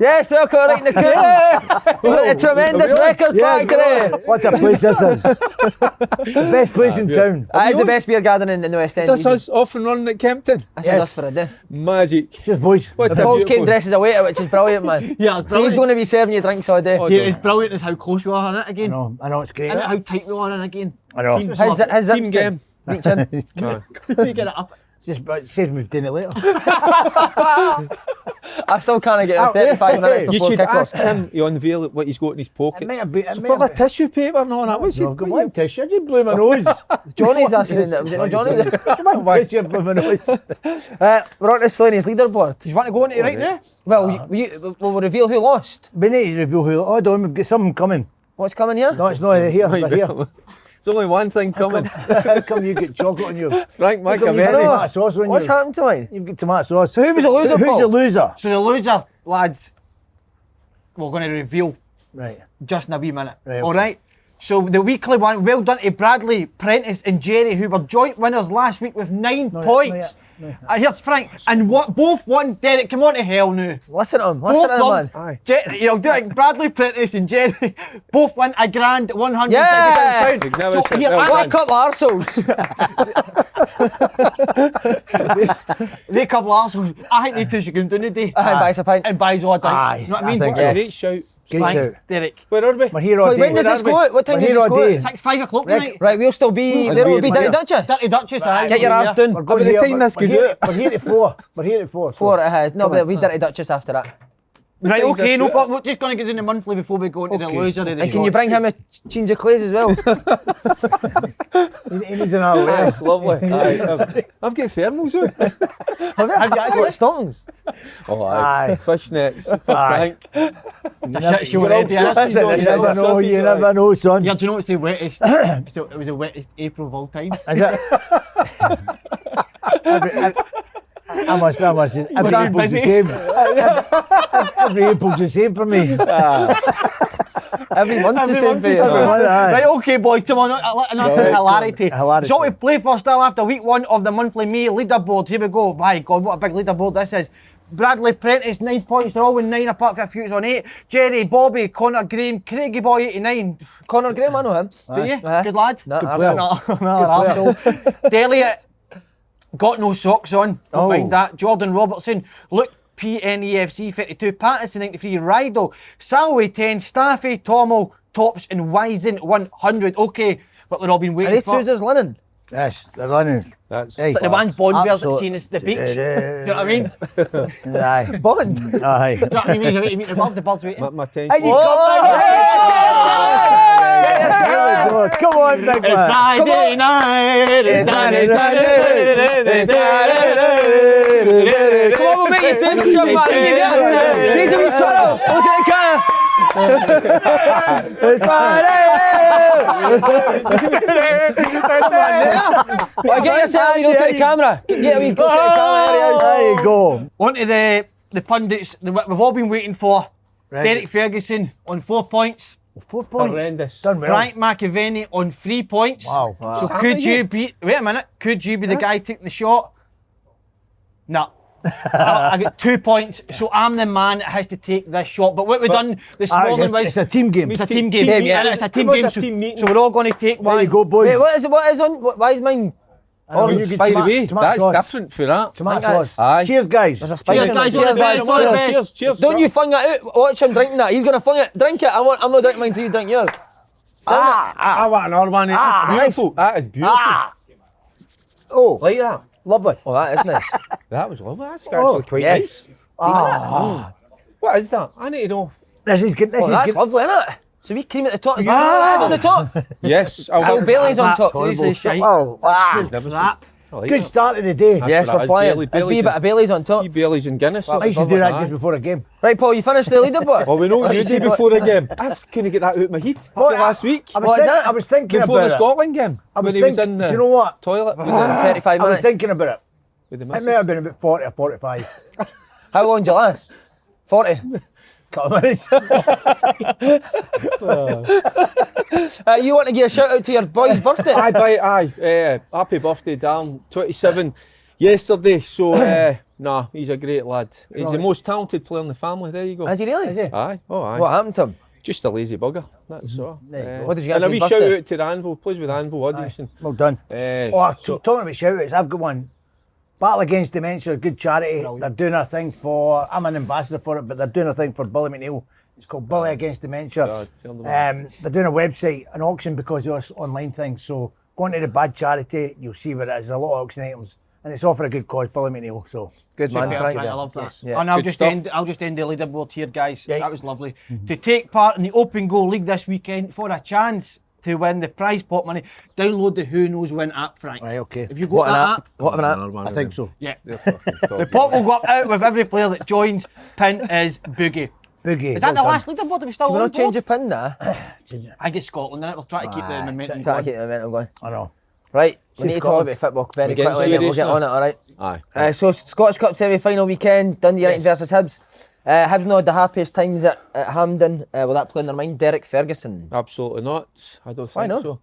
Yes, welcome right in the coup. We're at the tremendous record factory. What a place this is. The best place in town. It is the best beer garden in the West End. Is this us off and running at Kempton? This is us for a day. Magic. Just boys. What The a Paul's came beautiful- dressed as a waiter, which is brilliant, man. Yeah, it's So he's brilliant. going to be serving you drinks all day. Yeah, it's brilliant is how close we are in it I again. know, it's great. And how tight we are in again. I know. Team- His Team zips game. reach in. You get it up. It's just it says we've done it later. I still can't get it 35 minutes You before should kick-off. ask him to unveil what he's got in his pockets. It might have been- it So might for the have been- tissue paper and all that, what's No, he? I've got one tissue. I didn't blow my nose. Johnny's asking, was it not Johnny? One tissue blew my nose. We're on to Slaney's leaderboard. Do you want to go into it right now? Well, we'll reveal who lost. We need to reveal who. Hold on, we've got something coming. What's coming here? No, it's not here. But here. There's only one thing coming. How come you get chocolate on your? It's Frank How come you get Machiavelli. tomato sauce on What's yours? happened to mine? You've got tomato sauce. So who was the loser, Who's Paul? the loser? So the loser, lads, we're going to reveal Right. just in a wee minute. Right, okay. All right? So the weekly one, well done to Bradley, Prentice and Jerry, who were joint winners last week with 9 points. Here's Frank. And what both won. Derek, come on to hell now. Listen to him, listen to him, man. Aye. Bradley Prentice and Jerry both won a grand £167. Yes! Magnificent, here, well I- done. What a couple of arseholes. they couple of arseholes. I think they two should go down today. And buy us a pint. And buys all a drink. Aye, You know what I I mean? think What's so. Great shout. Good Thanks, shout. Derek. Where are we? We're here all Wait, day. when does this go out? What time We're does here this all go day. out? 6, 5 o'clock Rick. tonight. Right, we'll still be, there will be We're Dirty here. Duchess. Dirty Duchess, aye. Get your arse done. We're going By the here, time this we're goes here- out. We're here at 4. We're here at 4. Four it has. No, Come but on. we Dirty Duchess after that. Right, time's okay, this no go out? problem. We're just going to get in the monthly before we go into the loser of the And can you show. bring him a change of clothes as well? He needs an hour. That's lovely. Aye, I've got thermals on. Have you It's actually? like stockings. Oh, aye. Aye. Fishnets. For Aye. Frank. It's a shit show You're all already, isn't it? sausage on You your never know, sausage, you aye. never know, son. Yeah, do you know what's the wettest? It was the wettest April of all time. Is it? I must. Every done April's the busy. same. Every April's the same for me. Every month's the Every same month's for the you. same. Aye. Right, okay, boy, come on, enough of hilarity. Hilarity. Shall we play for still after week 1 of the monthly May leaderboard? Here we go. My God, what a big leaderboard this is. Bradley Prentice, 9 points. They're all with 9 apart from a few on 8. Jerry, Bobby, Connor Graham, Craigie Boy, 89. Conor Graham, I know him. Do you? Aye. Good lad. Nah, Good Arsenal. player. Another arsehole. Delia, got no socks on. Don't mind that. Jordan Robertson, Luke PNEFC 32, Patterson 93, Rydell, Salway 10, Staffy, Tomo, Tops and Wizen 100. Okay, but they've all been Are waiting they for. choosers linen? Yes, they're running. That's Hey. It's like the ones Bond wears that Absolute- seen us the beach. Do you know what I mean? Do you Aye. Bond. Aye. know what I mean? He's away to meet the bird, the bird's waiting. my And tension. you come on, big It's man. Friday night. It's Friday Come on, we'll make your favourite jump, man. Here's a wee channel. Look at the car. It's Friday. Well, get yourself, you look at the camera. Get a wee look at the camera. There you go. On to the pundits that we've all been waiting for. Right. Derek Ferguson on 4 points. 4 points. Horrendous. Done well. Frank McAvenny on 3 points. Wow. So could you be? Wait a minute. Could you be the guy taking the shot? No. I got 2 points. So I'm the man that has to take this shot. But what we've done this morning was It's a team game. it's a team game. Team, yeah. And it's a team It was game. a So, team meeting. so we're all going to take There one. you go, boys. Wait, what is on? Why is mine? Orange. By the Tomato- way, tomato that's sauce. different for that. Tomato I think sauce. Aye. Cheers, guys. There's a spice Cheers, in guys. it. All the Cheers, best, lads. all the Cheers. best. Cheers, cheers. Don't you fling that out. Watch him drinking that. He's going to fling it. Drink it. I'm not drinking mine till you drink yours. I want another one. Beautiful. That is beautiful. Oh, Like that. lovely. Oh, that is nice. That was lovely. That's actually quite yes. nice. What is that? I need to know. This is good. This Oh, is that's good. lovely, isn't it? So we cream at the top. Is on the top. Yes. So Bailey's on top. Seriously, shite. Oh, Never Crap. good start of the day. Yes, That we're is flying. Bailey- There's a wee Bailey's bit of Bailey's on top. Baileys and Guinness. I used to do that just before a game. Right, Paul, you finished the leaderboard? Well, we know what you did before the game. I couldn't get that out of my head after last week. What is that? I was thinking Before about the it. Scotland game. I was when he was thinking, in do the you know what? toilet with the, 35 I was minutes. thinking about it. with the It missus. may have been about 40 or 45. How long did you last? 40. Couple of minutes. You want to give a shout out to your boy's birthday? Aye. Happy birthday, darling. 27 yesterday. So Nah, he's a great lad. He's the most talented player in the family. There you go. Is he really? Is he? Aye. Oh, aye. What happened to him? Just a lazy bugger. That's all. There you go. What did you get And a for wee his shout birthday? out to the Anvil. Plays with Anvil Uddingston. Well done. So- Talking about shout-outs, I've got one. Battle Against Dementia, good charity. They're doing a thing for, I'm an ambassador for it, but they're doing a thing for Billy McNeil. It's called Billy Against Dementia. God, tell them They're doing a website, an auction because of this online thing. So go on to the Bad Charity, you'll see what it is. A lot of auction items. And it's all for a good cause, Billy McNeil. So Good man, Superb, Frank. Frank, I love that. Yeah. And I'll Good just stuff. end the leaderboard here, guys. Yeah. That was lovely. To take part in the Open Goal League this weekend for a chance to win the prize pot money, download the Who Knows When app, Frank. Right, okay. If you go What to an that app? What of an app? I think so. yeah. They're fucking top. The pot will go up out with every player that joins. Pin is Boogie. Boogie. Is that the last leaderboard? Are we still We're on not the board? change your pin now. I get Scotland in it. We'll try to keep the momentum Try to going. keep the momentum going. I know. Right, we See need to talk Scotland. about football very We're getting quickly, then we'll serious get now. on it, alright? Aye. So Scottish Cup semi-final weekend, Dundee United versus Hibs. Hibs not had the happiest times at Hampden. Will that play in their mind? Derek Ferguson. Absolutely not. I don't Why think not? so.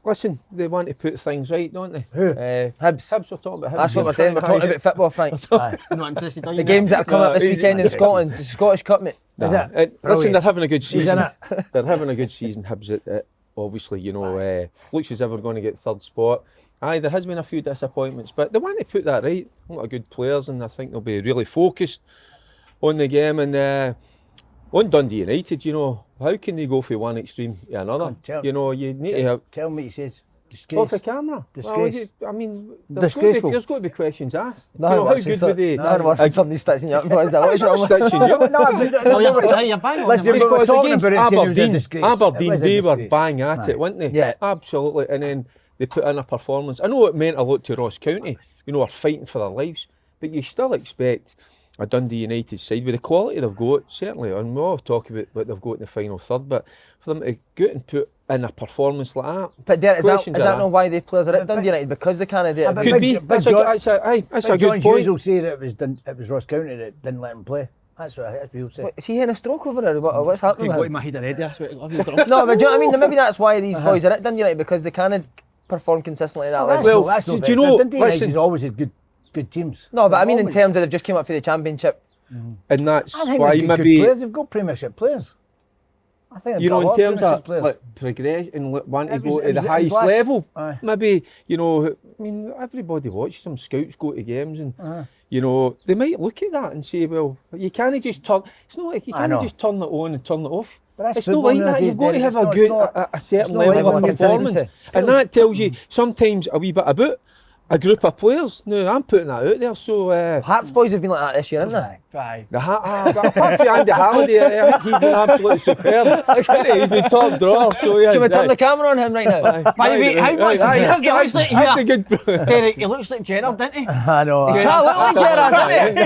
Listen, they want to put things right, don't they? Who? Hibs. Hibs, we're talking about Hibs. That's what we're saying. We're talking about football, Frank. I'm not interested. The games that are coming up this No, weekend in easy. Scotland. It's the Scottish Cup, mate. Is it? Listen, Brilliant. they're having a good He's season. in it. They're having a good season, Hibs. Obviously, you know, looks as if we're going to get third spot. Aye, there has been a few disappointments, but they want to put that right. A lot of good players, and I think they'll be really focused on the game. And on Dundee United, you know, how can they go from one extreme to another? tell- You know, you need to have Tell me what he says. Disgrace. off the camera. Disgrace. Well, I mean, Disgraceful. there's got to be questions asked. Nothing you know, how worse good than were they? nothing worse than somebody stitching you up. What's that? What's It's not wrong with stitching you up. Well, you're bang on Listen, the but we're Because talking against about it, saying it was a Aberdeen, disgrace. It Aberdeen, was a they were disgrace. bang at Aye. it, weren't they? Yeah. Absolutely. And then they put in a performance. I know it meant a lot to Ross County, you know, are fighting for their lives, but you still expect a Dundee United side with the quality they've got, certainly, and we'll all talk about what they've got in the final third, but for them to go out and put in a performance like that, But Derek, is that questions are not asked. why the players are at Dundee United? Because they can't do it. but Could be. Big That's John- a John good Hughes point. will say that it was Ross County that didn't let him play. That's what he'll say. What, is he in a stroke over there? What's happening? Go with to him? my head already. That's what I love you, drunk. No, but do you know what I mean? Maybe that's why these boys are at Dundee United, because they can't perform consistently at that level. Well, that's do not you fair. know- Dundee United listen- has always had good teams. No, but I mean in Always. terms of they've just came up for the championship. And that's I think why they've got good maybe, players. They've got Premiership players. I think they've you got know, a in lot terms Premiership of players. like, progression and want to It go was- to it the was highest like- level, Aye. maybe, you know, I mean, everybody watches them, scouts go to games and, you know, they might look at that and say, well, you can't just turn, it's not like you I can't know. just turn it on and turn it off. But that's It's not football like that, nowadays, you've got to Derek. have It's a not- good, it's not- a certain it's not level like of performance. consistency. And that tells you sometimes a wee bit about a group of players. Now, I'm putting that out there, so... Hearts boys have been like that this year, haven't they? Aye. Aye. Apart from Andy Halliday, I think he's been absolutely superb. He's been top drawer, so yeah. Can we turn the camera on him right now? By the way, how much he looks like That's a here? good... Derek, he looks like Gerard, didn't he? I know. He can't look like Gerrard, doesn't he?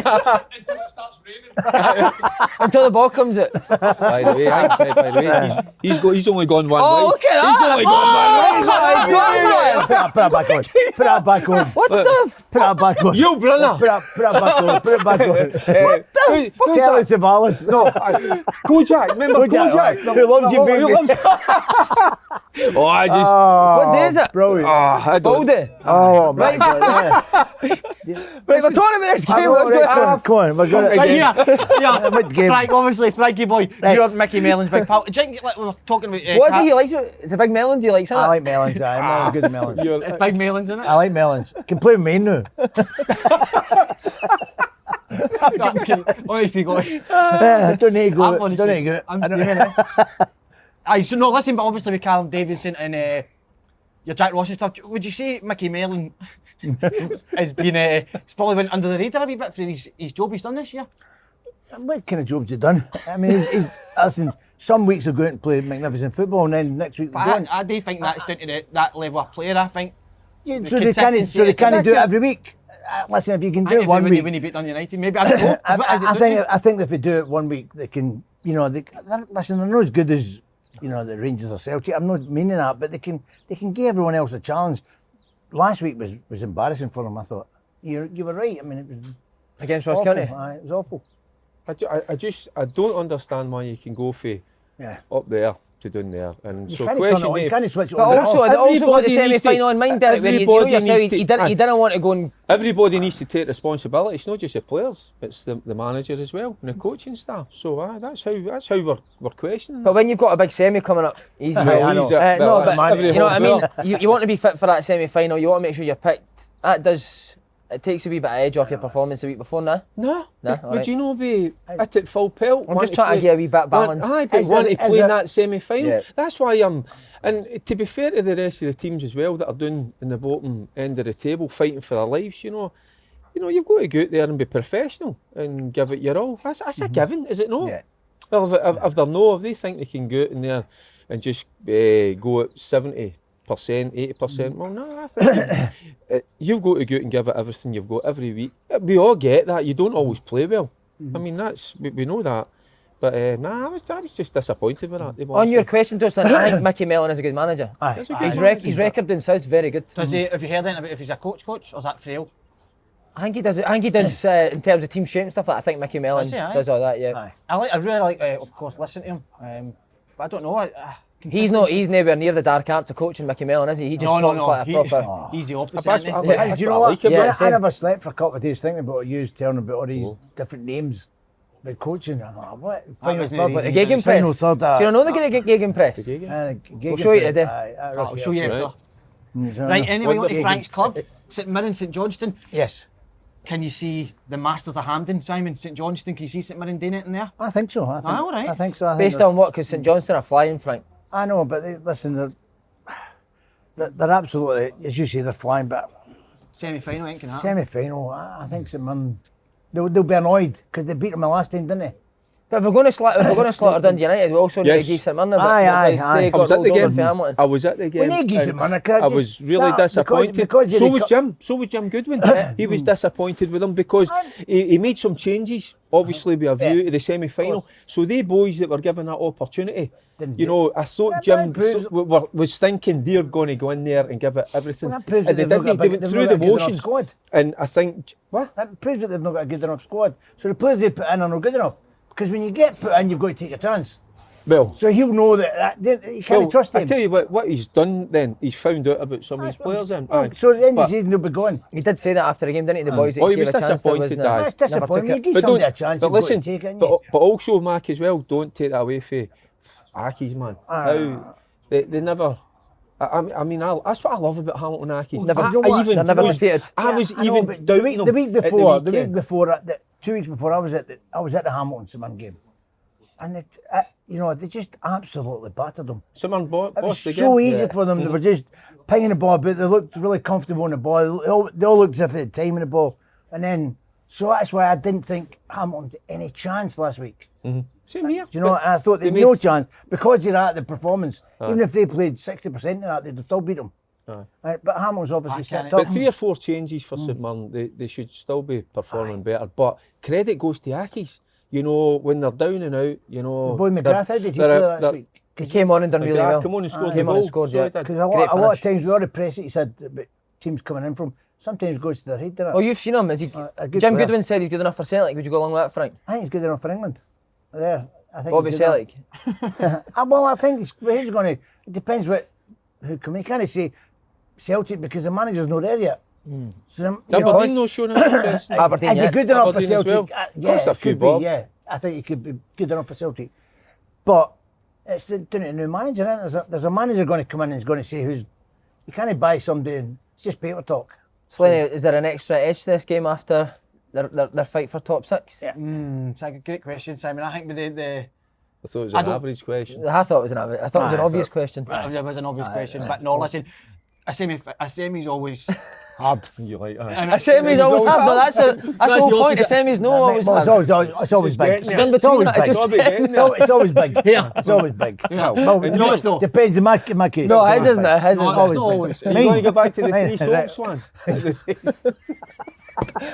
Until it starts raining. Until the ball comes out. By the way, he's only gone one way. Oh, look at that! He's only gone one way. Oh, Put that back on. Put that back on. what the f... Put that back on. You, brother. Put that back on. Put it back on. What the fuck? Kelly Savalas. No, Kojak. Remember Kojak? Who loves you, baby? Oh, I just... What day is it? Brilliant. I don't... All day. Oh, my God. Right, we're talking about this game. What's going on? Come on, we're going Right, yeah. What game? Frank, obviously, Frankie boy, Right. you're Mickey Mellon's big pal. Do you think, like, we were talking about... What is it he likes? It's a big melons he likes, isn't I it? like melons. I'm good at melons. It's big Mellon's, isn't it? I like melons. Can play with me now. Honestly, go. Don't need to go. I'm Don't honestly, need to go. I'm I don't- doing it. Aye, so no, listen, but obviously with Callum Davidson and your Jack Ross and stuff, would you say Mickey Mellon has been, it's probably went under the radar a wee bit for his job he's done this year? What kind of job's he done? I mean, listen, some weeks he'll go out and play magnificent football, and then next week But they don't. I do think that's down to that level of player, I think. Yeah, the so they can't. consistency So they is- can't do it every week. Listen, if you can I do think it one when week, he beat Dundee United, maybe, I don't know. I think if they do it one week, they can. You know, listen, they're not as good as the Rangers or Celtic. I'm not meaning that, but they can give everyone else a challenge. Last week was embarrassing for them. I thought you were right. I mean, it was Against Ross awful. County. Aye, it was awful. I don't understand why you can go for Yeah. up there to doing there. And You so can't turn it question on, you Dave, can't switch it But on. and also, off. they also got the Everybody needs to- semi-final in mind, Derek, where you know everybody yourself, needs to- he didn't want to go and... everybody needs to take responsibility. It's not just the players, it's the manager as well, and the coaching staff. So that's how we're questioning. But when you've got a big semi coming up, easy. Well, I know. No, but every you know what I whole mean? You want to be fit for that semi-final, you want to make sure you're picked. It takes a wee bit of edge off your performance the week before, nah? No, No, would alright. you not be at it full pelt? I'm just trying to get a wee bit balanced. But Is want there- to is play there- in that semi-final. Yeah. That's why and to be fair to the rest of the teams as well that are doing in the bottom end of the table, fighting for their lives, you know, you've got to go out there and be professional and give it your all. That's a given, is it not? Yeah. Well, if they think they can go out in there and just go at 70%, 80%, well, no, I think you've got to go out and give it everything you've got every week. We all get that. You don't always play well. I mean, we know that. But I was just disappointed with that. to be On honest your with question, Dustin, I think Mickey Mellon is a good manager. Aye. That's a good His record down south's very good. Have you heard anything about if he's a coach, or is that frail? I think he does. In terms of team shape and stuff like that. I think Mickey Mellon Does he, aye? does all that. Yeah. Aye. I really like, of course, listen to him. But I don't know. He's nowhere near the dark arts of coaching, Mickey Mellon, is he? He just talks like a proper. He's the opposite. That's isn't what he? I like. Hey, do you what know I what? like about Yeah, it. I same. never slept for a couple of days thinking about you telling about all these different names. But coaching, I'm like, what? Final wasn't third, easy. What, the Gegenpress? Final third, Do you know the Gegenpress? We'll show you today. I'll show you after. Right. Right, anyway, on to Wonderful. Frank's club, St Mirren, St Johnston. Yes, Can you see the Masters of Hampden, Simon? St Johnston, can you see St Mirren doing it in there? I think so. I think, all right. I think so. I think Based on what? Because St Johnston are flying, Frank. I know, but listen, they're absolutely, as you say, they're flying. But Semi-final, I think can happen. semi-final, I think St Mirren, they'll be annoyed because they beat them the last time, didn't they? But if we're going to slaughter Dundee United, we also need Yes. to give St Mirren a bit. Aye, because aye. They I got was at rolled the over game. for Hamilton. I was at the game. need and St Mirren a credit, I was just really that, disappointed. because So you was reco- Jim. So was Jim Goodwin. He was disappointed with them because he made some changes, obviously with a view to the semi-final. So they boys that were given that opportunity, Didn't you do know, I thought That Jim proves- was thinking they're going to go in there and give it everything. Well, that proves And that they they've not didn't. got They a went big- through they've the not got a good enough motions. squad. And I think That proves that they've not got a good enough squad. So the players they put in are not good enough. Because when you get put in, you've got to take a chance. well. So he'll know that you can't trust I him. tell you what he's done then, he's found out about some of his players then. Aye. So at the end of But- the season, they'll be going. He did say that after the game, didn't he? The boys that Oh, he he gave was a chance to disappointed, was aye. That's never disappointing. You took it. give somebody a chance, but you've got to listen, take it. ain't but, you? but also Mark as well, don't take that away from Accies, man. How they never. I mean, that's what I love about Hamilton Accies. Never- I you know what? even They're never was- defeated. I was I know, even but doubting them the week at before, weekend. 2 weeks before, I was at the Hamilton St Mirren game, and they just absolutely battered them. Someone It was bossed the so game. easy for them. They were just pinging the ball, but they looked really comfortable on the ball. They all looked as if they had time in the ball, and then so that's why I didn't think Hamilton had any chance last week. Same here. Do you know? But I thought they had they no made- chance because of that. The performance, even if they played 60% of that, they'd still beat them. But Hamilton's obviously stepped But up. 3 or 4 changes for St Mirren, they should still be performing better. But credit goes to Accies. You know, when they're down and out, you know. The boy McGrath, how did he play last week? He came on and done really McGrath well. come on and scored Came the on and goal. scored, So yeah. he did. Because Great a lot of finish. times we already press it, he said about teams coming in from, sometimes goes to their head, doesn't it? Oh, you've seen him. Is he? a good Jim player. Goodwin said he's good enough for Celtic. Would you go along with that, Frank? I think he's good enough for England. There, I think. Bobby he's good Celtic. enough. Well, I think he's going to. It depends who come. You can't say Celtic because the manager's not there yet. So, you know, Aberdeen no showing interest. Aberdeen, is he yeah. good enough for Aberdeen as Celtic? well. Yeah, Cost a it few could bob. be. Yeah, I think he could be good enough for Celtic. But it's doing it a new manager. Isn't it? There's a manager going to come in and he's going to say who's. You can't buy somebody. It's just paper talk. Slaney, is there an extra edge to this game after their fight for top 6? Yeah. It's a great question, Simon. I think with the I thought it was I an don't- average question. I thought it was an obvious question. it was an obvious question, but no, listen, a semi's always Hard. You like that? and A semi's always hard, but that's the whole the point. A opposite. semi's no always Well, hard. it's always big. It's in It's always between. big. It's always big. Yeah. It's always big. Yeah. Well, No, it's not. Depends in my case. No, It's his always isn't big. it? His No, isn't it's it? not always. Are you going to go back to the Mine- 3 right. socks one?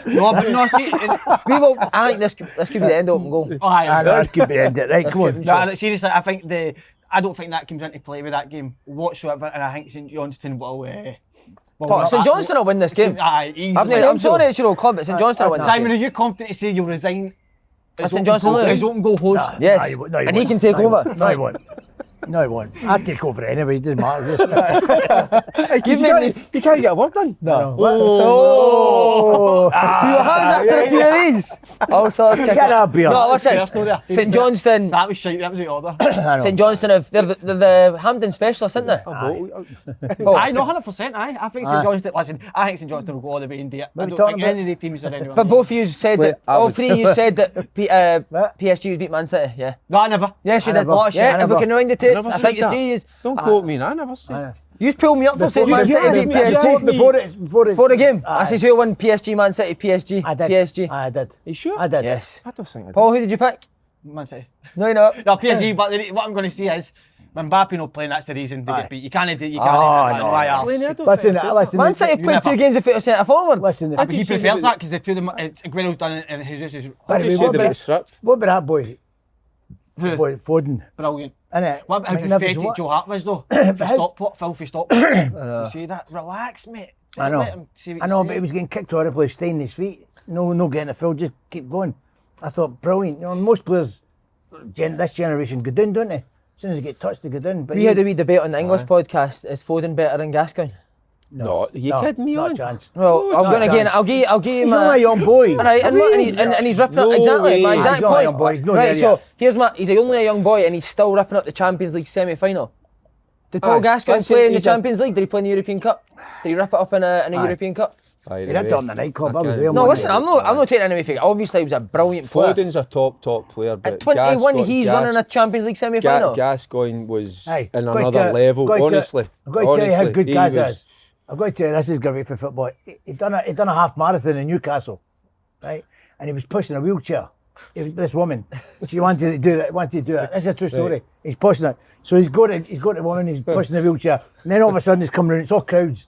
No, but no, see, I think this could be the end open goal. Ah, no, that's good to end it. Right, come on. No, seriously, I don't think that comes into play with that game whatsoever, and I think St Johnston will. St Johnston will win this game. Aye, easily. I'm sorry it's your old club, but St Johnston will win this Simon, game. are you confident to say you'll resign St Johnstone lose? as open goal host? No, Yes, he won't. No, and he can take No, over. No, he won't. No, he won't. I'd take over anyway. It doesn't matter. You can't get a word in. No. Oh! See what happens after a few of these? All sorts of Get that beer. No, listen. Personal there. St Johnston. That was shite. That was the order. I know. St Johnston they're the Hampden specialists, aren't they? Aye, no, 100%. Aye, I think St Johnston. Listen, I think St Johnston will go all the way and do it. I What are don't you think talking any of the teams are anywhere. But both of you said that. I All would- three of you said that What? PSG would beat Man City. Yeah. No, I never. Yes, you I did. never- I Yeah, if we never- can rewind the tapes, never I said think the that. three is. Don't quote me, I never said. You pulled me up for saying You Man City asked beat me- PSG. you told me before For the game. I Aye. said who won PSG, Man City, PSG. I did. PSG. I did. You sure? I did. Yes. I don't think I did. Paul, who did you pick? Man City. No, you're not. No, PSG, but what I'm going to say is, when Mbappe not playing, that's the reason they get beat. You can't do. You can't. Oh, do no. my arse. Listen, listen. Man City played never. 2 games without a centre forward. Listen. But he prefers that because the two of them, Aguero's done it and Jesus is I just said about strip. What about that boy? Who? Boy, Foden. brilliant. Innit? What about how Magnificent. pathetic What? Joe Hart was though? For stop pot, filthy stop. You see that? Relax, mate. Just I know. let him see what I he's know, but saying. he was getting kicked horribly, staying his feet. No getting a foul, just keep going. I thought, brilliant. You know, most players, this generation, go down, don't they? As soon as they get touched, they go down. But We had a wee debate on the English podcast. Is Foden better than Gascoigne? No, you no, kidding me not on? a chance. Well, I'm not going a again. chance. I'll give him He's only a young boy. Right, and he's ripping up No exactly my way. exact He's only a young point. boy, he's not Right, there so yet. he's only a young boy and he's still ripping up the Champions League semi-final. Did Paul Aye, Gascoigne that's play it, in the he's a- Champions League? Did he play in the European Cup? Did he rip it up in a European Cup? By the He did way, it on the nightclub, I was can't- there, No, man. listen, I'm not taking anything. Obviously, he was a brilliant player. Foden's a top player, but At 21, Gascoigne- he's running a Champions League semi-final. Gascoigne was Hey, in got to another tell- level, got to- honestly. I've got to tell you how good He Gaza was- is. I've got to tell you, this is great for football. He done a half marathon in Newcastle, right? And he was pushing a wheelchair. This woman, she wanted to do it. This is a true story. He's pushing it. So he's got the woman, he's pushing the wheelchair. And then all of a sudden it's coming around, it's all crowds.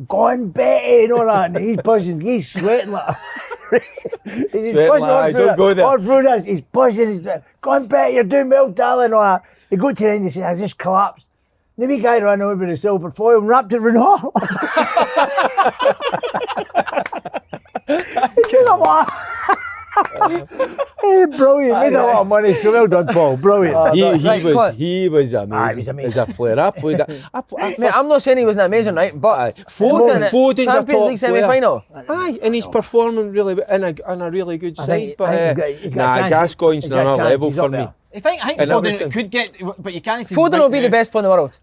Go on, Betty, and all that. And he's pushing, he's sweating like he's pushing like, all through don't it, go there. all through this. He's pushing, he's like, go on, Betty, you're doing well, darling, all that. He got to the end, he said, I just collapsed. And the wee guy ran over with a silver foil and wrapped it around all. He came up, hey, brilliant, made a lot of money, so well done, Paul, brilliant. He was amazing. Aye, he was amazing. As a player. I played that. Mate, I'm not saying he wasn't amazing, right? But Foden's a Champions top League semi-final. Aye, and he's performing really in a really good I think- side. But I think he's got a chance. Gascoigne's He's on got a another chance, level he's for up me. there. I think And Foden everything. could get, but you can't see. Foden will be the best player in the world.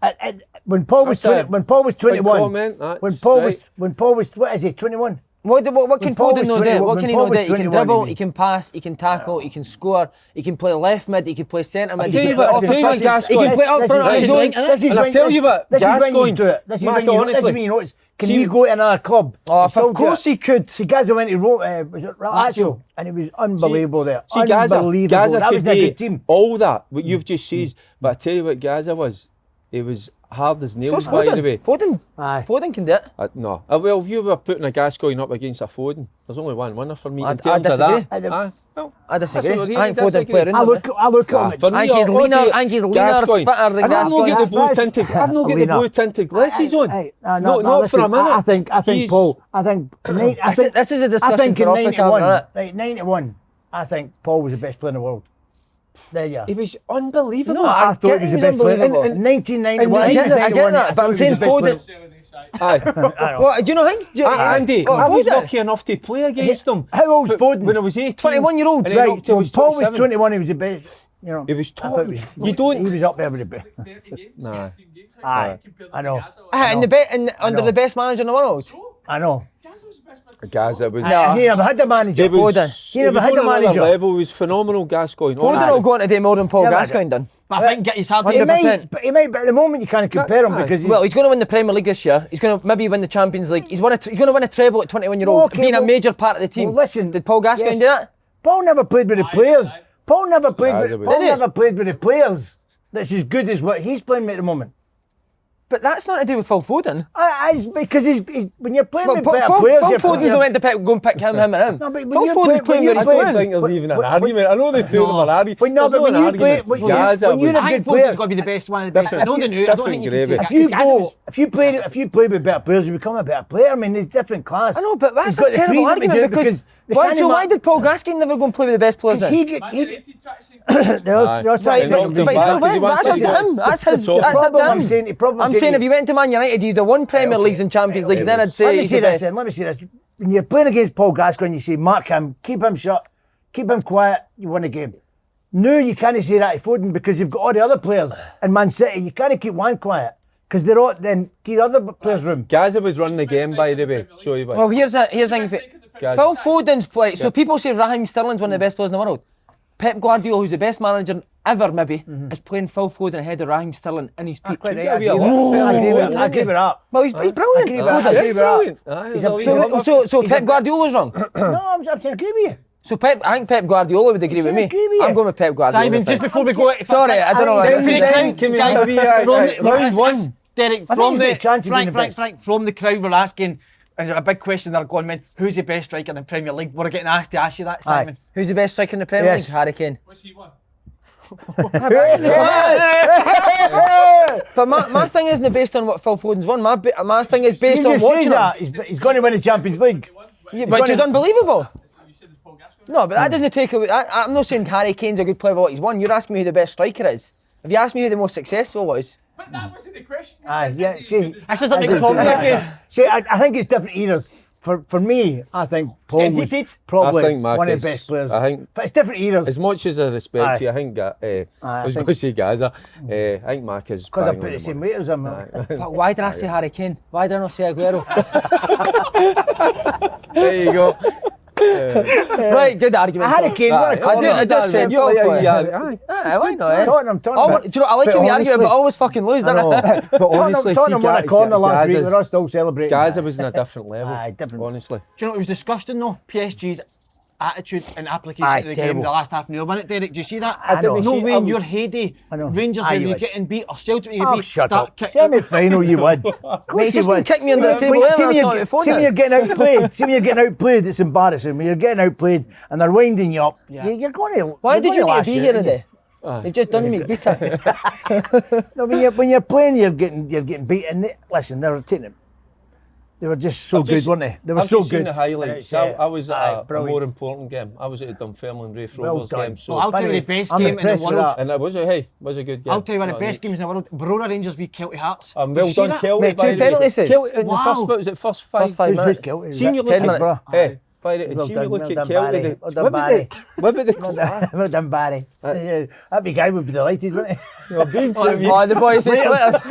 When Paul was That's a 20, when Paul was 21, comment, that's when Paul right. was what is he 21? What can When Paul Foden was not 21, do? What when can he Paul not do? was He can 21, dribble, you mean? he can pass, he can tackle, he can score, he can play left mid, he can play centre mid. I'll tell he you can what, play I'll tell you what, offensive- Gascoigne. He can play up front on his own. And I'll tell you what, this is when you Gascoigne, do it. This is Mark, when you know, this is honestly, when you notice. Can see- he go to another club? Oh, and still of do course it? he could. See, Gaza went to was it Lazio, and he was unbelievable there. See, Gaza Unbelievable. That was could a be good team. all that, what you've just said. But I tell you what Gaza was. He was hard as So nails, is by the way. Foden. Aye. Foden can do it. No. Well, if you were putting a Gascoigne up against a Foden, there's only one winner for me I in terms of disagree. that. Aye, well, I that's disagree. what I think really Foden disagree. player in I there. look at him. For I me, think he's I'll leaner, do I think he's leaner, Gascoigne. fitter than I've not Gascoigne. got the blue tinted. I've not got the Leaner. blue tinted glasses on. No, Not for a minute. I think He's- Paul. I think This is a discussion I think for in off the 91, camera, right, 91, I think Paul was the best player in the world. There you are. He was unbelievable. No, I thought get he was the he's best player. unbelievable. In 1991, I get that, but I'm saying Foden. Aye. What, do you know him? Andy, What, I was Foden? lucky enough to play against him. How old's Foden? When I was 18. 21-year-old. And then Right, up till I when was Paul was 27. 21, he was the best. You know, He was I top. thought You don't- He was up there with the best. 30 games, Nah. 16 games. Aye, compared I to know. Gaza, And under know. the best manager in the world. So, I know. Gaza was the best man. Gaza was. He never had the manager. He was, Foden. He he never was had on the another manager. level. He was phenomenal, Gascoigne. Foden honestly. will go on to do more than Paul Yeah, but- Gascoigne done. But I think it's hard to. He 100%. might, but at the moment you can't compare him Aye. because he's, Well, he's going to win the Premier League this year. He's going to maybe win the Champions League. He's going to win a treble at 21-year-old, Okay, being a well- major part of the team. well, listen, Did Paul Gascoigne yes. do that? Paul never played with the players. aye. Paul never played Gaza with. was- Paul Did he? never played with the players. That's as good as what he's playing with at the moment. But that's not to do with Phil Foden. It's because he's when you're playing But with Phil better players, you're Foden's you're- not went to go and pick him and him. No, but when Phil you Foden's play- playing when where you he's I don't playing. think there's even an argument. I know the two of them are arguing. But no, There's but not when an you play- argument. when you- Gaza when you're was a I think good player. Foden's got to be the best one of the best. Different- I don't know. I don't think you can different say gravy. that. If you Gaza was- if you play with better players, you become a better player. I mean, it's different class. I know, but that's He's a got the terrible freedom to argument do it because they why, can't so why ima- did Paul Gaskin never go and play with the best players Because then? he get he. United tracks in. Those Right, He knocked him but back he'll 'cause he win. wants That's up to to go. him. That's his. So- That's up to Problem him. I'm saying, the problem I'm saying if he went to Man United, he'd have won Premier Leagues and Champions Leagues. Then I'd say Let me he's say the this best. then. Let me say this. When you're playing against Paul Gascoigne, you say mark him, keep him shut, keep him quiet. You win a game. No, you can't say that to Foden because you've got all the other players in Man City. You can't keep one quiet because they're all then give other players room. Gaza was running the game, by the way. So he was. Well, here's the thing. Gaza. Phil Foden's play. So people say Raheem Sterling's one of the best players in the world. Pep Guardiola, who's the best manager ever, maybe, is playing Phil Foden ahead of Raheem Sterling in his peak. Quite right, Yeah, I we agree are with lot that. fair. I agree with that. Well, he's brilliant. I agree with that. I agree with that. Brilliant. Aye, He's there's a- a so- league. So Pep Guardiola's wrong. No, I'm saying I agree with you. So I think Pep Guardiola would agree with me. agree with you. I'm going with Pep Guardiola. Simon, just before we go, Sorry, I don't know. Then- what then- I Can we Guys, have a wee, from the- round one? Derek, I think from he's the got a chance of being the best. Frank, from the crowd, we're asking. Is a big question they're going, man, who's the best striker in the Premier League? We're getting asked to ask you that, Simon. Who's the best striker in the Premier Yes. League? Harry Kane. What's he won? But my thing isn't based on what Phil Foden's won. My thing is based You on just watching says him. that. He's going to win the Champions League. Yeah, which is unbelievable. You said it's Paul Gascoigne. No, but that doesn't take away. I'm not saying Harry Kane's a good player for what he's won. You're asking me who the best striker is. If you ask me who the most successful was, But that wasn't the question. You Aye, said, yeah, is he as see, good as That's just like Tom again. See, I think it's different eras. For me, I think Paul getting was heated. probably I think Mark one of is- the best players. I think- but it's different eras. As much as I respect Aye. you, I think I was think- going to say Gaza. I think Mark is. Because I bang put on the same money. weight as him. fuck, why did I say Harry Kane? Why did I not say Aguero? There you go. Right, good argument. Harry Kane, what a Aye. I just said You're Phil like, Foden. aye. Aye, why not? Eh? Tottenham. Do you know, I like But you in the argument, honestly- but always fucking lose, don't I? But honestly, Tottenham see, won a corner last week, Gaza's- we're all still celebrating Gaza that. was in a different level. Aye, different. Honestly. Do you know what was disgusting though? PSG's attitude and application Aye, to the terrible. game the last half an hour, wasn't it, Derek? Do you see that? I didn't No see- way in your heyday, I know. Rangers Aye, when you you would. getting beat or Celtic when you Oh, beat. shut start up. kick- Semi-final you would. Mate, just been kicking me under the table When- there, see and when I was you're, talking to see when the you're getting outplayed, see when you're getting outplayed, it's embarrassing. When you're getting outplayed and they're winding you up, Yeah. you're going to. Why did you need to be here today? Aye. You've just done me beat it. No, when you're playing, you're getting beaten. Listen, they were taking it. They were just so good, weren't they? They were I've so just seen good. the highlights. Yeah. I was at Aye, a brilliant. more important game. I was at the Dunfermline Rafe Well Rovers done. game. So Well, I'll tell you the Anyway, best I'm game in the impressed with world. that. and it was a good game. I'll tell you one of the Not best neat. games in the world. Brora Rangers v Kelty Hearts. Well Did you see done, that? Kelty. Mate, by two the way. penalty saves. Kelty in the Wow. first, what was it, first 5 First 5 Who's minutes. this Kelty? Seen you look 10 at minutes. Hey, by the Well see done, you look well at done, Kelty. Barry. the- Well done, What about Barry. the what about the Well done, Barry. Yeah, that big guy would be delighted, wouldn't he? You're being Oh, the boys just let us.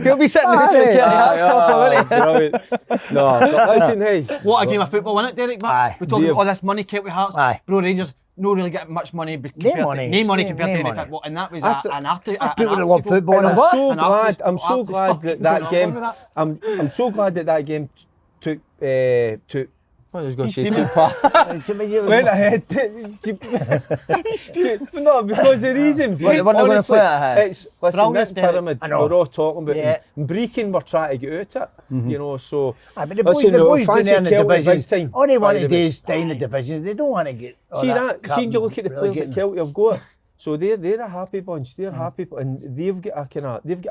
He'll be sitting there with Kelly Hearts top, won't he? Brilliant. No, but listen, hey. What a game of football, wasn't it, Derek? Aye. We're talking Dave. about all this money, Kelty Hearts. Aye. Brora Rangers, no really getting much money. Compared money. To, no money No compared to money. anything. And that was That's an article. That's people that love football, And I'm What? so An glad. artist- I'm so artist glad fucking that don't game. know that. I'm so glad that game took. What was I going to say? Took part. Went ahead. No, because the reason. We're not gonna honestly, play it ahead. it's listen. Brilliant, This Derek. pyramid I know. we're all talking about. Yeah. And Brecon were trying to get out it. You know, so. Aye, but the boys, listen, the no, boys down fancy there in the Kelty big divisions, time, all they by want the to do way. is stay in the divisions. They don't want to get. all See that? crap See, you look at the players that relegating. Kelty have got. So they're a happy bunch. They're happy, and they've got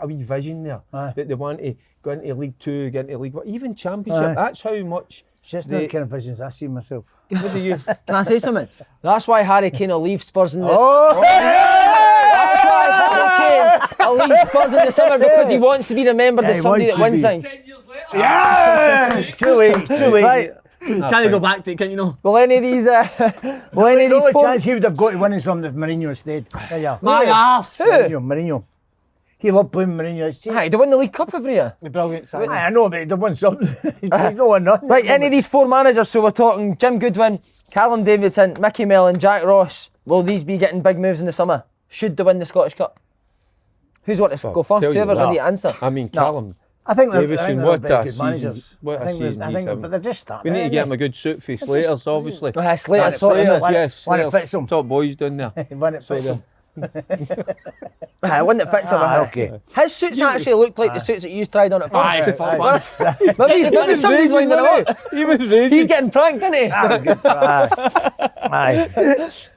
a wee vision there Aye. that they want to go into League Two, get into League One, even Championship. Aye. That's how much. It's just they- the kind of visions I see myself. What do you? Can I say something? That's why Harry Kane will leave Spurs in the. Oh! That's why Harry Kane will leave Spurs in the summer because he wants to be remembered Yeah, as he somebody that wants wins to things. 10 years later. Yeah! It's too late. It's too late. Right. Can you go back to it? Can you know? Will any of these? Will any of The these only four? chance he would have got to winning some of Mourinho instead. There you are. My arse. Mourinho. He loved playing Mourinho. See, Aye, they win the League Cup every year. Brilliant. Simon. I know, but they won something. He's no one nothing. Right, any of these four managers, so we're talking Jim Goodwin, Callum Davidson, Mickey Mellon, Jack Ross, will these be getting big moves in the summer? Should they win the Scottish Cup? Who's want to go first? tell you Whoever's what. ready to answer. I mean, Callum. I think they're, Davison, they're what very a good season. managers. What I a think they're- season I he's think, having. but they're just starting. We need to get him aren't a good suit for Slaters, obviously. Slater's Slaters, sorting Slaters, it. yes. When it Slaters, fits him. top boys down there. they? When it fits So them. One that fits him. aye. Okay. His suits actually look like the suits that you tried on at Aye, first. the first one. Maybe somebody's winding him up. He was raging. He's getting pranked, isn't he? Aye.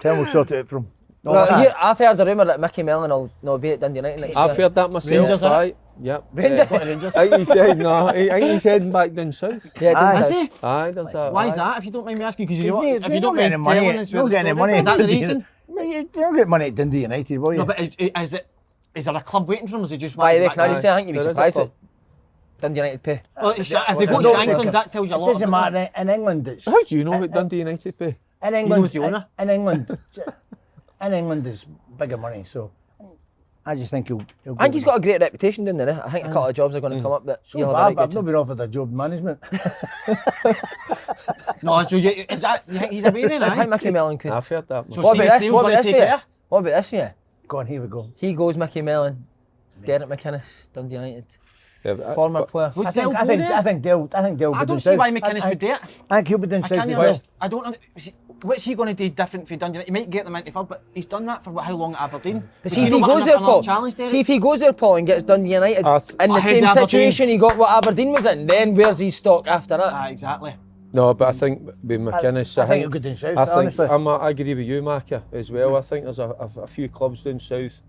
Tell him we'll sort it out from. Well, I've heard a rumour that Mickey Mellon will be at Dundee United next I've year. heard that myself. Rangers, Right. Yep. Rangers? I think he's heading. No, I think he's heading back down south. Yeah, Aye. Dundee Is South. he? Aye, there's that. Why is that, if you don't mind me asking? Because you They if you don't mind any money. telling us where Don't the get any story money. is. Is that the reason? You don't get money at Dundee United, will you? No, but is there a club waiting for him? Or is he just By the way, wanting can I back? just say, I think you'd be There is a surprised club. what Dundee United pay. Well, if they go No, Shankland, that tells you a It lot. doesn't matter. In England, it's. How do you know what Dundee United pay? In England, knows the owner. in England, it's bigger money. So I just think he'll I think he's got a great reputation down there. I think a couple of jobs are going to come up that so he'll have a bad, right but I've good not been offered a job in management. No, so is that, you think he's away then, I think Mickey aye? Mellon could. I've heard that. So What about Steve this? Steele's What gonna about this take for you? it, yeah? What about this for you? Go on, here we go. He goes Mickey Mellon, Derek McInnes, Dundee United, Yeah, but former player. Would I Dale think go there? I think Dale I would don't do see south. why McInnes would do it. I think he'll be doing I south can't as well. understand. I don't understand. What's he going to do different for Dundee United? He might get them into third, but he's done that for how long at Aberdeen? But Do see you if know he what goes there, another Paul. challenge there See is? if he goes there, Paul, and gets Dundee United in the Ahead same of Aberdeen. situation he got what Aberdeen was in. Then where's his stock after that? Ah, exactly. No, but I think with McInnes, I think he'll go down south, I think honestly. I agree with you, Macca, as well. I think there's a few clubs down south.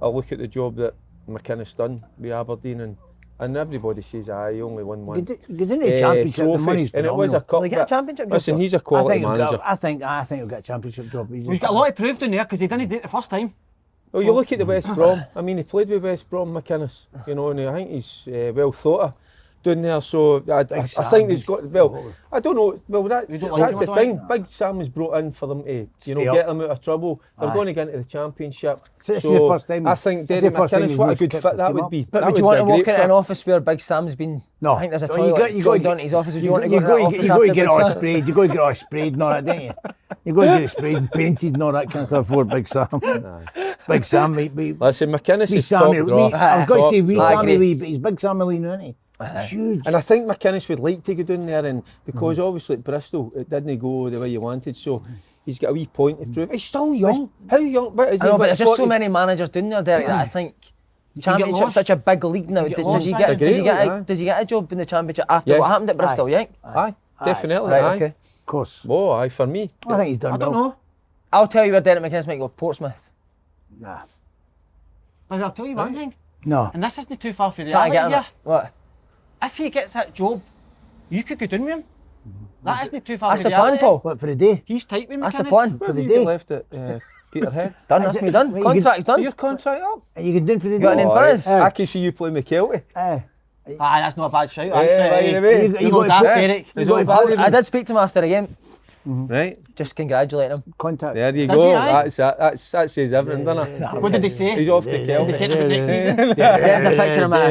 I look at the job that McInnes done with Aberdeen, and everybody says, he only won one. Get into the championship, the trophy, money's and it was a phenomenal. cup. Will he get a that- championship job, Listen, though? he's a quality manager. I think he'll get a championship job. Well, he's got a lot of proof down there because he didn't do it the first time. Well, you look at the West Brom. I mean, he played with West Brom, McInnes. You know, and I think he's well thought of down there. So I think he's got. Well, I don't know. Well, that's don't like the him, thing. Big Sam was brought in for them to Stay get up. them out of trouble. They're Aye. going to get into the Championship. So this is So the first time I he's- think this is the Derek first time McInnes, he's what a really good picked fit the that team would up. be. But That would you would want be to a walk great into an fit. office where Big Sam's been? No. I think there's a You toilet got- you joined got- onto his office. Would you want to You go go into that office after to get Big it all Sam? sprayed. You got to get it all sprayed and all that, don't you? You got to get it sprayed and painted and all that kind of stuff for Big Sam. Big Sam, Listen, McInnes wee is top Sammy. draw. I was going to say wee Top draw. Sammy Lee, but he's Big Sammy Lee, isn't he? Huge. And I think McInnes would like to go down there, and because obviously at Bristol it didn't go the way you wanted, so he's got a wee point to prove. He's still young. How young? What is I he? know, but what, there's just so 40? many managers down there, Derek, that I think Championship's lost. such a big league now. You get Does lost, he aye. get? Agree Does he with get? that. Does he get a job in the Championship after Yes. what happened at Bristol? You think? Aye, definitely. Right. aye. Okay. Of course. Oh, aye, for me. I think he's done I don't well. know. I'll tell you where Derek McInnes might go. Portsmouth. Nah. But I'll tell you one thing, No. and this isn't too far for the Try to get him. yeah. What? If he gets that job, you could go down with him. That isn't too far That's for the plan, Paul. What, for the day? He's tight with That's the McInnes. plan. For the the day. left at Peterhead. Done. That's me done. Well, you Contract's done. Your contract up. Are you good for the day? Got an in for us? I can see you play McKelty. Aye. Aye, that's not a bad shout. Yeah, right away. You know daft, Derek. He's got all to about pass it. I did speak to him after the game. Right. Just congratulating him. Contact. There you Did go. you, aye? That says everything, doesn't it? What did they say? He's off the Did they Kelty. say it about next season? Sends a picture of my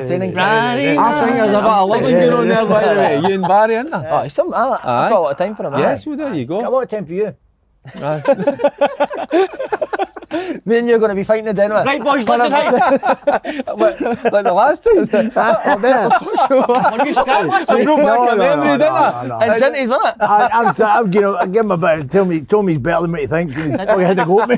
training. Right. I think there's a bit of loving going on there, by the way. You and Barry, isn't there? Oh, he's some. I've got a lot of time for him. Yes, well, there you Got a go. lot of time for you. Me and you're going to be fighting the den. Right, boys, listen. Right. Like the last time. When you scrap last I week. brought back a memory, didn't I? no. And Jinty's, wasn't it? I'm give him a bit. Tell me he's better than what he thinks. Oh, he had a go at me.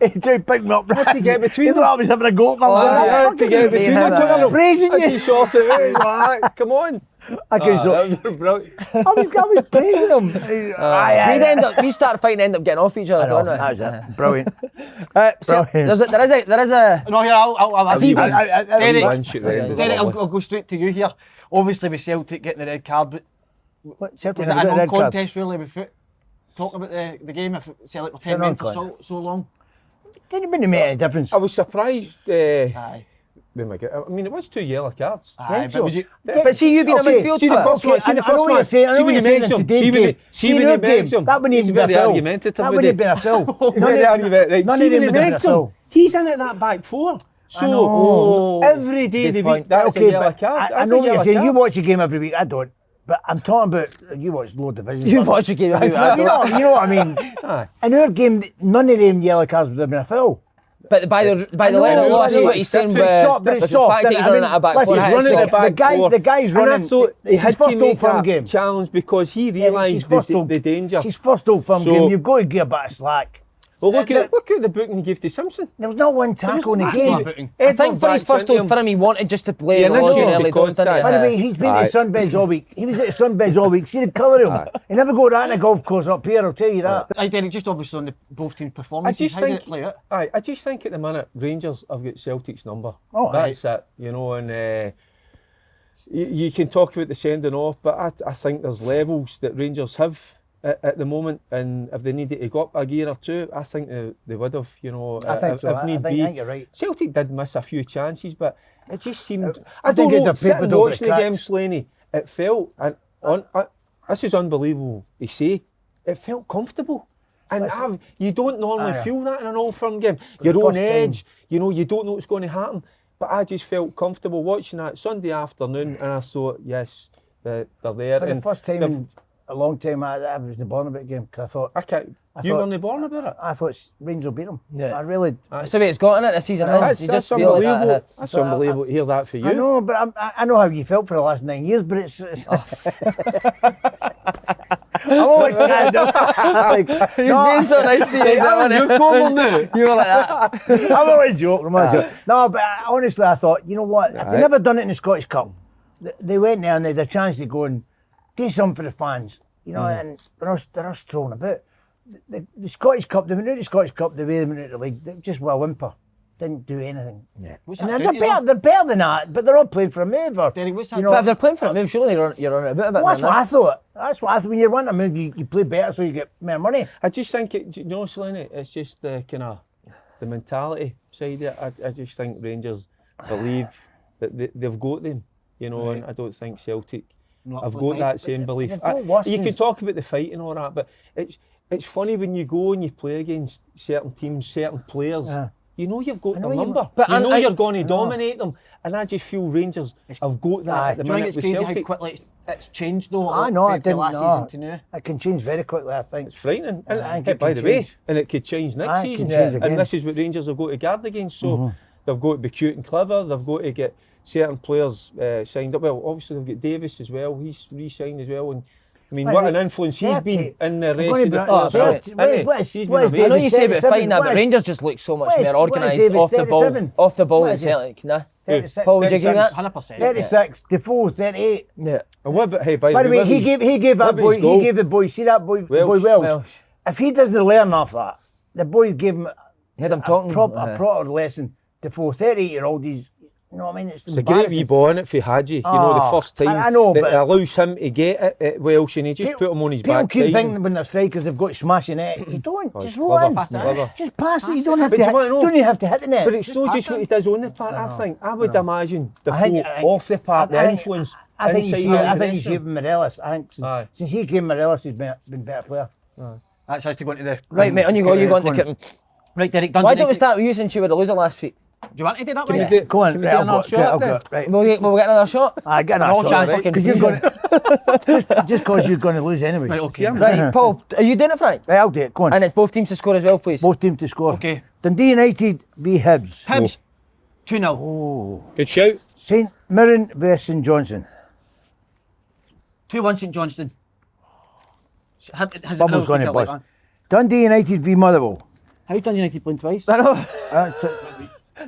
He tried to pick me up. to get between He them. thought I was having a go at me. Yeah, to get between Yeah, the two of them. praising I can you. sort it out. He's like, come on. I can so. Brilliant. I was praising him. We start fighting, end up getting off each other, I know, don't we? that was it. Brilliant. So Brilliant. there is a. No, here, I'll deep Derek, Lunch at the end of Derek, the I'll go straight to you here. Obviously, with Celtic getting the red card, but What, Celtic was it have a got a red card? non-contest really with foot? Talk about the game if Celtic were 10 men for so long. Didn't really make any difference. I was surprised. Aye. I mean, it was 2 yellow cards. Aye, so. but would you... But see, you being a Okay, midfield See the player. first one. See the I know first what you're one. saying. I know See what when you're he saying makes in him. today's See when game. he makes him. That wouldn't He's even be a very foul. argumentative That with wouldn't it. have been a foul. Very argument. Right. None See of when them he would have been makes a him. foul. He's in at that back four. So know. every day of the Good week, that's a Okay, yellow but card. I That's know a what you're yellow saying. You card. watch the game every week. I don't. But I'm talking about you watch low division. You watch a game every week. I You don't. know what I mean? Aye. In our game, none of them yellow cards would have been a foul. But by the know, letter of law, I see I know, what he's saying. it's With soft, but it's the soft, fact that he's I mean, running at a back listen, four. he's He's running it's the soft. back the guy's And I running. thought he It's had his first to Old make Firm that game. challenge because he It's his realised first the Old- danger. It's his first Old Firm So- game. You've got to give a bit of slack. Well, look at the booking he gave to Simpson. There was not one tackle in the That's game. not booting. I think for his first Old Firm, he wanted just to play Yeah, the no, Lodge in sure, early doors, didn't he? By the way, he's been to Sunbeds all week. He was at Sunbeds all week. See the colour of him. He never go down a golf course up here, I'll tell you that. I Derek, just obviously on the both team I performances. just How did think, it play out? I just think at the minute Rangers have got Celtic's number. Oh, That's it, you know, and you can talk about the sending off, but I think there's levels that Rangers have at the moment, and if they needed to go up a gear or two, I think they would have, you know, I think so. if I need think be. you're right. Celtic did miss a few chances, but it just seemed. I I don't think know. they'd Sitting papered over watching the the game, cracks. Slaney, it felt, and this is unbelievable to say, it felt comfortable. And you don't normally feel that in an Old Firm game. Your own first time. edge, you know, you don't know what's going to happen. But I just felt comfortable watching that Sunday afternoon, and I thought, yes, they're there. For the and first time they've- in a long time, I was in the Barnabas game because I thought you thought- weren't born about it. I thought Rangers will beat them. Yeah. I really. That's the way it's got in it this season. Is. That's, You that's just feel like unbelievable. that. That's unbelievable to hear that for you. I know, but I know how you felt for the last 9 years, but it's I'm always kind of like, He's being so nice to you. You were like that. I'm always joking. No, but honestly, I thought, you know what? If they never done it in the Scottish Cup, they went there and they had a chance to go and do something for the fans, you know, and they're not strolling about. The Scottish Cup, they went out the Scottish Cup, the way they went out the league, they just were a whimper. Didn't do anything. Yeah. What's And that they're down to, better, they're better than that, but they're all playing for a move. Or, Derek, what's that? you know, But if they're playing for it, maybe surely you're on a bit of it. well, that's what I thought. That's what I thought. When you want a move, you play better so you get more money. I just think, you know, Slaney, it's just the kind of the mentality side of it. I just think Rangers believe that they've got them, you know, and I don't think Celtic Not have for got the that fight. same belief. they've got worse You can since- talk about the fight and all that, but it's funny when you go and you play against certain teams, certain players. Yeah. You know you've got know their you- number. But you know I- you're going to dominate them, and I just feel Rangers have got that Aye. at the Do you think minute it's with crazy how Celtic. quickly it's changed though? I know, I from didn't last know. season to now? It can change very quickly, I think. It's frightening. And I think hey, it by can the way, change. and it could change next Aye, it can season. change again. And this is what Rangers have got to guard against. So they've got to be cute and clever. They've got to get certain players signed up. Well, obviously they've got Davis as well. He's re-signed as well. And I mean, what an influence he's been in the rest of the Oh, players. brilliant. Hasn't he? What is- He's what been is I know amazing. you say about 37, fighting that, what but is- Rangers just look so much what is- more what is organised Davis, off the ball, 37? off the ball What than is he? Celtic. Nah. 36, Paul, would you agree with that? 100%. 36, Defoe, 38. Yeah. And what about, hey, by By the way, what he about gave that what about boy. his goal? He gave the boy. See that boy, Welsh. boy Welsh. Welsh. If he doesn't learn off that, the boy gave him You had him talking. a proper lesson. Defoe, 38-year-old. He's, you know what I mean? It's a great wee ball in it for Hadji, you know, the Oh, first time I know, that but- allows him to get it at Welsh, and he just put him on his People backside. keep thinking when they're strikers they've got to smash the net. You don't. Oh, Just it's roll clever, in. pass it. Clever. Just pass it. You don't have But to. do you wanna know- Don't even have to hit the net. But it's not just what he does on the park, I think. I would imagine the I think- off the park, the I think- influence. I think you inside see. the I think you see it dressing. with Morelos. I think Aye. since he came, Morelos has been a better player. That's actually going to the Right, mate, on you go. You go on to Go on. Kitten. Right, Derek. Dundee Why don't we United- start with you since you were the loser last week? Do you want to do that Can one? we do- Go on, can we right, do I'll another go. shot I'll then? go. Right. We'll get another shot. I get All that chance shot, fucking because you're going just because you're going to lose anyway. Right, okay. Right, Paul, are you doing it, Frank? Right, I'll do it. Go on. And it's both teams to score as well, please. Both teams to score. Okay. Dundee United v Hibs. Hibs, 2-0. Good shout. St Mirren versus St Johnson. 2-1 St Johnston. Has Bubble's going to bust. Dundee United v Motherwell. How's Dundee United playing twice? I know.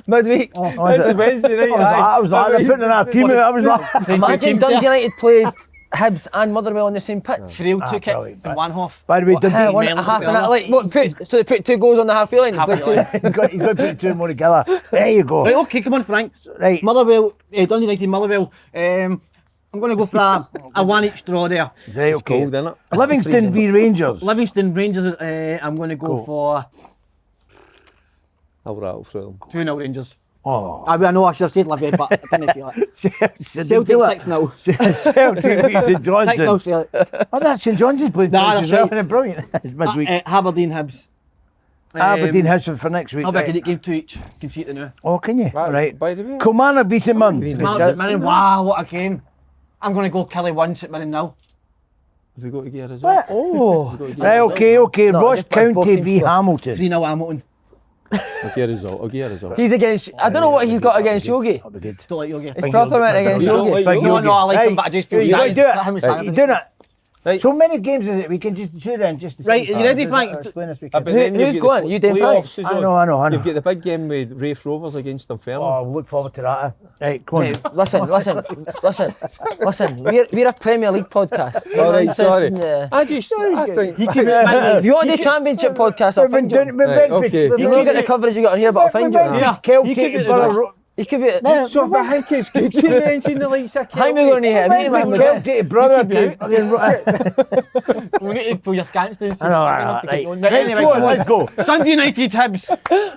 Midweek. Was It's a it? Wednesday night. I was like, they're putting in our team out. I was like, Imagine Dundee United played Hibs and Motherwell on the same pitch. Frail took it brilliant. in one half. by the way, Dundee. One and a half an hour. Like, what, so they put 2 goals on the halfway line. Halfway line. he's got to put two more together. There you go. Right, okay, come on, Frank. Right. Motherwell, Dundee United, Motherwell. I'm going to go for a one each draw there. Right, okay. cold, innit? Livingston v Rangers. Livingston Rangers, I'm going to go for I'll rattle through them. 2-0 Rangers. Oh. I know I should have said Livy, but I didn't feel it. Celtic 6-0. Celtic v St 6-0 Johnson. Celtic. Oh, that's St John's playing Nah, twice as that's well. right. And brilliant. It's midweek. Aberdeen Hibs. Aberdeen Hibs for next week. I'll be right. a game 2 each. Can see it now. Oh, can you? Right. By the way, Kilmarnock v St Mirren. shout. Man, wow, what a game. I'm going to go Kelly 1, St Mirren 0. have we got to gear as well? Oh. Right, okay. No, Ross just both County teams v score. Hamilton. 3-0 Hamilton. I'll gear a result. I'll gear a result. He's against. I don't know what he's got against Yogi. That'll be good. Don't like Yogi. It's proper went against You don't Yogi. like Big Yogi? No, I like him, Right. but I just feel You got to do Saturday- it. him and Right. Saturday. You doing it? Right. So many games is it? We can just do then. Just Right, are you ready, Frank? Explain this But weekend. then Who's you've got going? the You doing Frank? playoffs as I well. know. You've got the big game with Rafe Rovers against Dunfermline. Oh, look forward to that. Right, come on. Mate, listen. We're a Premier League podcast. We're All not right, interested sorry. in, I think if you want the Championship podcast, I'll find you. Right, okay. You not get the coverage you got on here, but I'll find you. Yeah. Celtic, Borough. You could be. so, but I think it's good to mention the likes of How am I going to hit a meeting with him? Celtic, brother. We need to pull your scans down. I know, right. Anyway, Go on, let's go. Dundee United Hibs.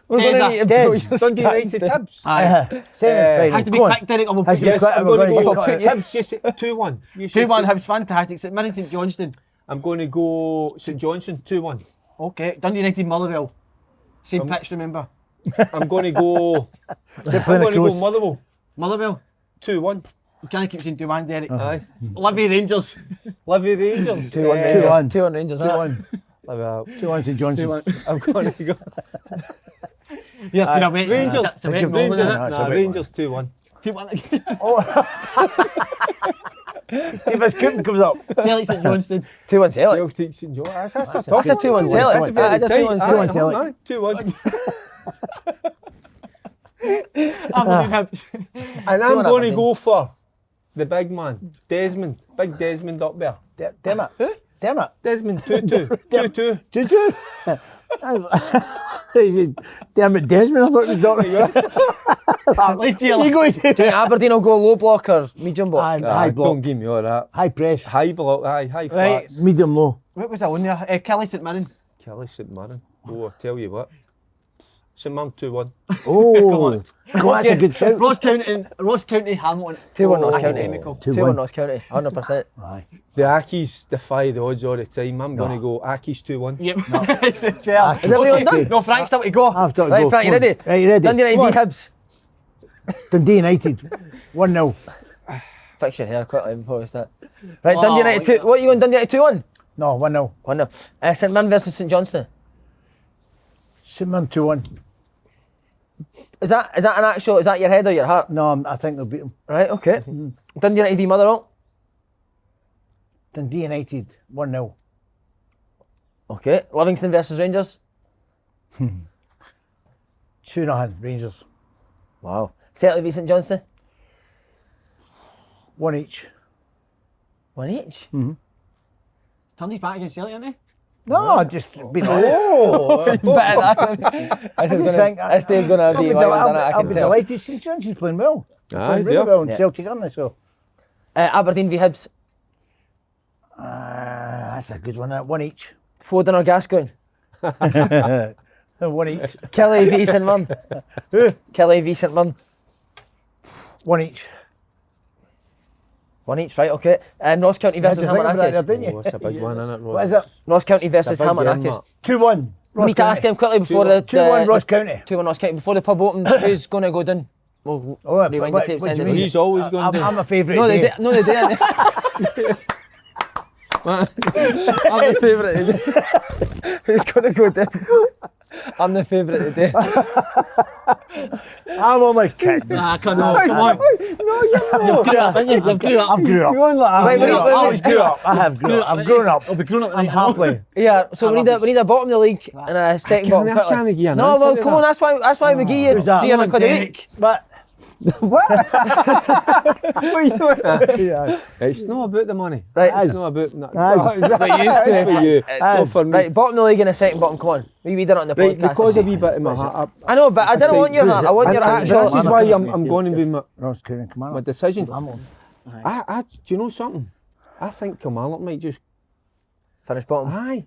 We're going to need to Des. pull your Dundee scans United down. Hibs. Semi-final. Has to be Go on. quick, Derek, or we'll Has put to be you. quick. I'm We're going to going go to get Hibs just 2-1. You should 2-1 take- Hibs, fantastic. St Mirren, St Johnstone. I'm going to go St Johnstone 2-1. Okay, Dundee United, Motherwell. Same pitch, remember. I'm going to go. I'm playing going to go close. Motherwell Motherwell. 2-1. You can't keep saying 2-1, Derek. Aye. Livy Rangers. Livy Rangers. 2-1 Eh, Rangers. 2-1. 2-1 Rangers. innit? 2-1. Livy- 2-1 St Johnson. 2-1. I'm going to go. Yes, been a wet. Rangers. It's a wet Rangers. goal, Rangers. isn't it? No, it's a Nah, bit Rangers 2-1. 2-1. See if his Cooper comes up. Celtic St Johnstone. 2-1 Celtic. Celtic St Johnstone. That's a That's tough a 2-1 Celtic. That's a 2-1 2-1 Celtic. Celtic. 2-1. Aberdeen Hibs. And I'm 2-1 going to Aberdeen. go for the big man, Desmond. Big Desmond up there. Damn it. Who? Damn it. Desmond 2-2. 2-2. 2-2. He said, damn it, Desmond. I thought he was talking. At least Is he you're going Do you think Aberdeen will go low block or medium block? high Don't block, give me all that. high press, High block, aye, high Right. flats. medium low. What was that one there? Kelly St Mirren. Kelly St Mirren. Oh, I tell you what. St Mirren 2-1. Oh, that's a good shout. Ross County, Hamilton. 2-1 Ross Oh, County. academical. 2-1 Ross County. 100%. Aye. The Ackies defy the odds all the time. I'm going to go Ackies 2-1. Yep. It's fair. Is everyone done? No, Frank's still to go. I've got to Right, go. Frank, you Come on. ready? Right, you ready? Dundee Come United v on. Hibs. Dundee United, 1-0. Fix your hair quickly before we start. Right, Oh, Dundee United 2. What are you going, Dundee United 2-1? No, 1-0. 1-0. St Mirren versus St Johnstone. St Mirren 2-1. Is that an actual, is that your head or your heart? No, I think they'll beat them. Right, okay. Dundee United v Motherwell. Dundee United, 1-0. Okay. Livingston versus Rangers. 2-0 Rangers. Wow. Celtic v St Johnstone. 1 each. 1 each. Turned his back against Celtic, didn't he? No, just been Oh, this day is going to be well done, I I'll can be tell. delighted. St Johnstone's playing well. Aye, Playing they really are. well, and Yeah. Celtic aren't they? So Aberdeen v Hibs. that's a good one. 1 each. Foden or Gascoigne. 1 each. Kelly v St Mirren. Who? Kelly v St Mirren. 1 each. 1 each, right, okay. Ross County You had versus to think about that, Hamanakis. didn't you? Oh, that's a big one, isn't it, Ross? What is it? Ross County versus It's a big game, Hamanakis. that. 2-1. We need to ask him quickly before 2-1 Ross County. 2-1 Ross County. Before the pub opens, who's going to go down? We'll Oh, rewind what- the tape. what Send do us you a- mean? He's always going to do. I'm a favourite. No, they today. did. No, they didn't. I'm the favourite today. Who's going to go down? I'm the favourite today. I'm on my kick. Nah, come on. You've grew up, haven't you? You've grew up. I've grew up. Right, we need- I always grew up. I have grown up. I've grown up. I'll be grown up. I'm halfway. Yeah, so we need a bottom of the league and a second bottom I quickly. can't give you an No, answer well, to come that. on, that's why we give you Who's that? £300 a week. But It's not about the money. Right. It's not about. No, Aye. it's for you. Not for me. Right, bottom of the league and a second bottom, come on. We done it on the Right, podcast. because a wee bit of my heart. I know, but I didn't want your heart. I want your actual. This is why I'm going to be my Ross County, come on. decision. I'm on. Do you know something? I think Kilmarnock might just. Finish bottom. Aye.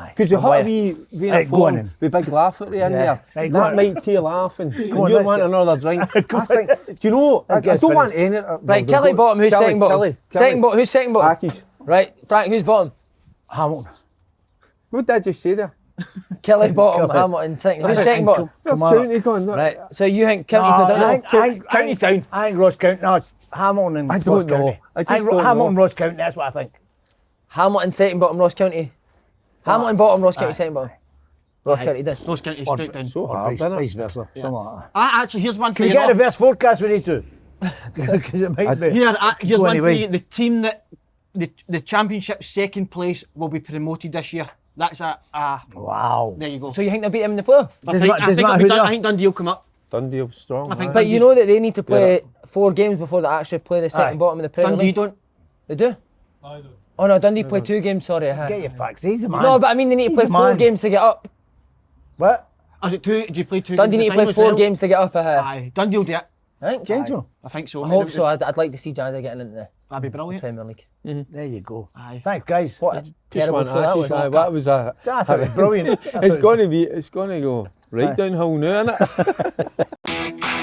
Because you why? have a wee Right, go on form then. with big laugh at the end there. Right, go That on. might tear laughing. And on, you let's want get- another drink. I think. Do you know? I get don't want finished. any. Right, Kelly bottom, who's second bottom? Second bottom, who's second bottom? Ackies. Right, Frank, who's bottom? Hamilton. What did I just say there? Kelly bottom, Kelly. Hamilton second. Who's second bottom? Where's Come on. County gone? Right, so you think County No, for down? County's down. I think Ross County. No, Hamilton and I Ross don't know. County. I just think don't Hamilton, know. Ross County. That's what I think. Hamilton second bottom, Ross County. Hamilton bottom, Ross County second bottom. Ross County down. Ross County Or straight down. So or hard, isn't vice it? versa. Something like that. Actually, here's one for Can we you. get a lot. reverse forecast we need to? Because it might be. Here's Go one for anyway. you. The team that the Championship second place will be promoted this year. That's Wow. there you go. So you think they'll beat him in the playoff? Does it matter who they I are? think Dundee will come up. Dundee will strong. I think aye. But you know that they need to play 4 games before they actually play the second Aye. bottom of the Premier Dundee League. don't. They do? I don't. Oh no, Dundee play 2 games, sorry. Get your facts. He's a man. No, but I mean they need to He's play a 4 man. games to get up. What? Is it 2? Do you play 2? Dundee need to play 4 games to get up. Aye, Dundee will do it. I think. Gentle. I think so. I hope so. I'd like to see Jazza getting into the That'd be brilliant. Premier League. There you go. Aye. Thanks, guys. What a Just terrible one show that was. that was a. I thought it was brilliant. It's going to go right downhill now, isn't it?